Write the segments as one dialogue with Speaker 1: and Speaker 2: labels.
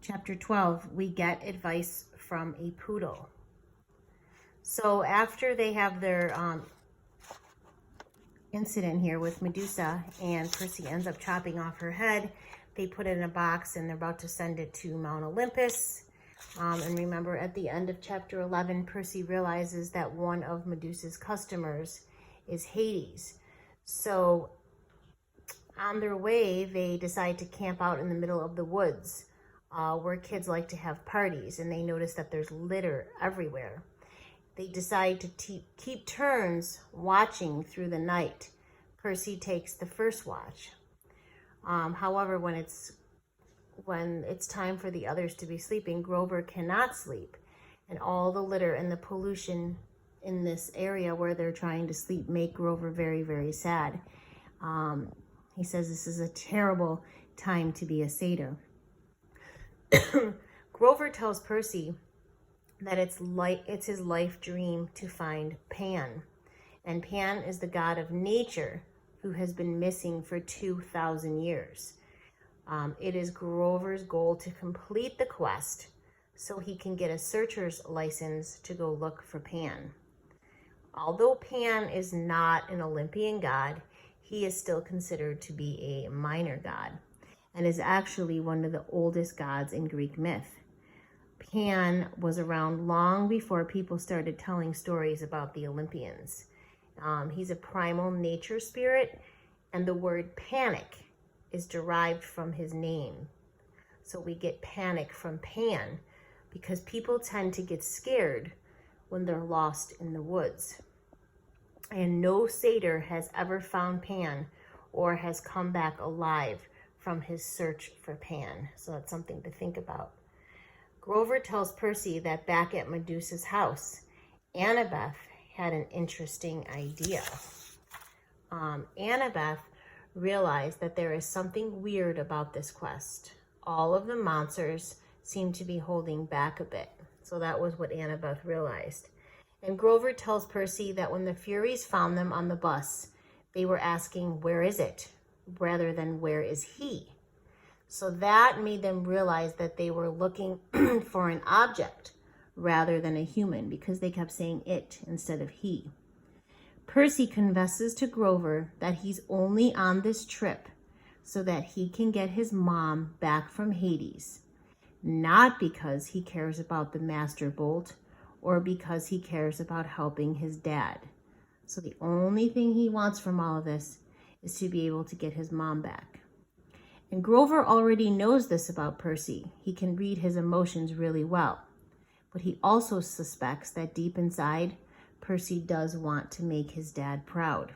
Speaker 1: chapter 12, we get advice from a poodle. So after they have their incident here with Medusa and Percy ends up chopping off her head, they put it in a box and they're about to send it to Mount Olympus. And remember, at the end of chapter 11, Percy realizes that one of Medusa's customers is Hades. So on their way, they decide to camp out in the middle of the woods where kids like to have parties, and they notice that there's litter everywhere. They decide to keep turns watching through the night. Percy takes the first watch. However, when it's time for the others to be sleeping, Grover cannot sleep, and all the litter and the pollution in this area where they're trying to sleep make Grover very, very sad. He says this is a terrible time to be a satyr. Grover tells Percy that it's his life dream to find Pan. And Pan is the god of nature who has been missing for 2,000 years. It is Grover's goal to complete the quest so he can get a searcher's license to go look for Pan. Although Pan is not an Olympian god, he is still considered to be a minor god and is actually one of the oldest gods in Greek myth. Pan was around long before people started telling stories about the Olympians. He's a primal nature spirit, and the word panic is derived from his name. So we get panic from Pan because people tend to get scared when they're lost in the woods. And no satyr has ever found Pan or has come back alive from his search for Pan. So that's something to think about. Grover tells Percy that back at Medusa's house, Annabeth had an interesting idea. Annabeth realized that there is something weird about this quest. All of the monsters seem to be holding back a bit. So that was what Annabeth realized. And Grover tells Percy that when the Furies found them on the bus, they were asking, "Where is it?" rather than "Where is he?" So that made them realize that they were looking for an object rather than a human, because they kept saying it instead of he. Percy confesses to Grover that he's only on this trip so that he can get his mom back from Hades, not because he cares about the Master Bolt or because he cares about helping his dad. So the only thing he wants from all of this is to be able to get his mom back. And Grover already knows this about Percy. He can read his emotions really well. But he also suspects that deep inside, Percy does want to make his dad proud.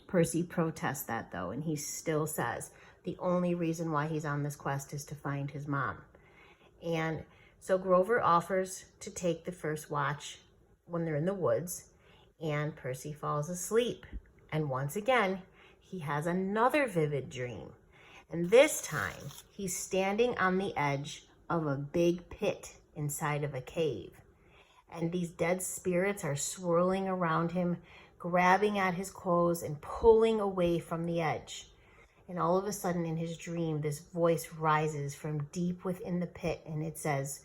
Speaker 1: Percy protests that, though, and he still says the only reason why he's on this quest is to find his mom. And so Grover offers to take the first watch when they're in the woods, and Percy falls asleep. And once again, he has another vivid dream. And this time, he's standing on the edge of a big pit inside of a cave. And these dead spirits are swirling around him, grabbing at his clothes and pulling away from the edge. And all of a sudden in his dream, this voice rises from deep within the pit and it says,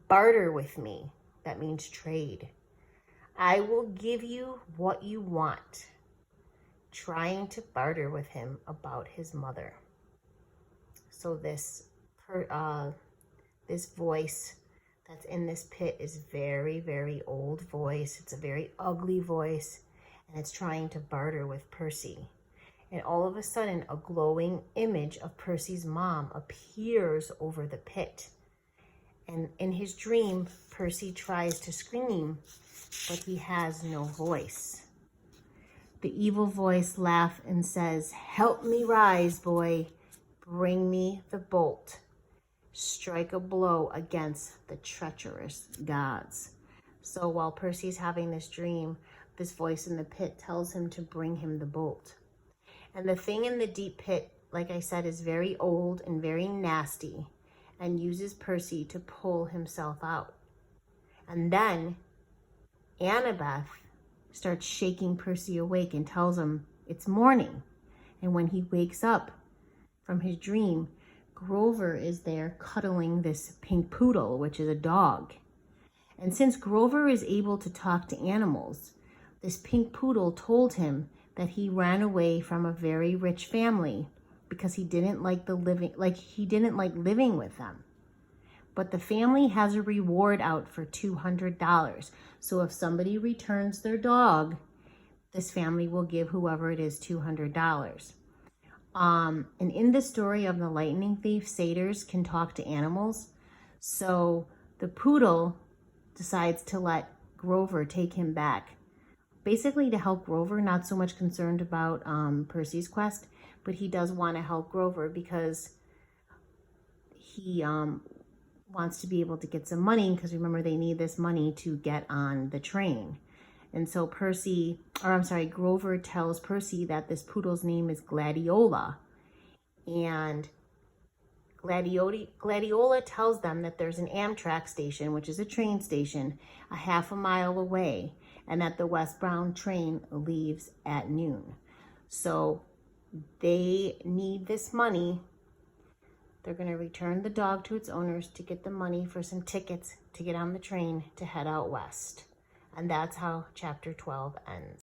Speaker 1: "Barter with me." That means trade. "I will give you what you want." Trying to barter with him about his mother. So this voice that's in this pit is very, very old voice. It's a very ugly voice, and it's trying to barter with Percy. And all of a sudden, a glowing image of Percy's mom appears over the pit. And in his dream, Percy tries to scream, but he has no voice. The evil voice laughs and says, "Help me rise, boy. Bring me the bolt. Strike a blow against the treacherous gods." So while Percy's having this dream, this voice in the pit tells him to bring him the bolt. And the thing in the deep pit, like I said, is very old and very nasty and uses Percy to pull himself out. And then Annabeth starts shaking Percy awake and tells him it's morning. And when he wakes up from his dream, Grover is there cuddling this pink poodle, which is a dog. And since Grover is able to talk to animals, this pink poodle told him that he ran away from a very rich family because he didn't like living with them. But the family has a reward out for $200. So if somebody returns their dog, this family will give whoever it is $200. And in the story of the lightning thief, satyrs can talk to animals. So the poodle decides to let Grover take him back, basically to help Grover, not so much concerned about Percy's quest, but he does want to help Grover because he wants to be able to get some money, because remember, they need this money to get on the train. And so Grover tells Percy that this poodle's name is Gladiola. And Gladiola tells them that there's an Amtrak station, which is a train station, a half a mile away, and that the westbound train leaves at noon. So they need this money. They're going to return the dog to its owners to get the money for some tickets to get on the train to head out west. And that's how chapter 12 ends.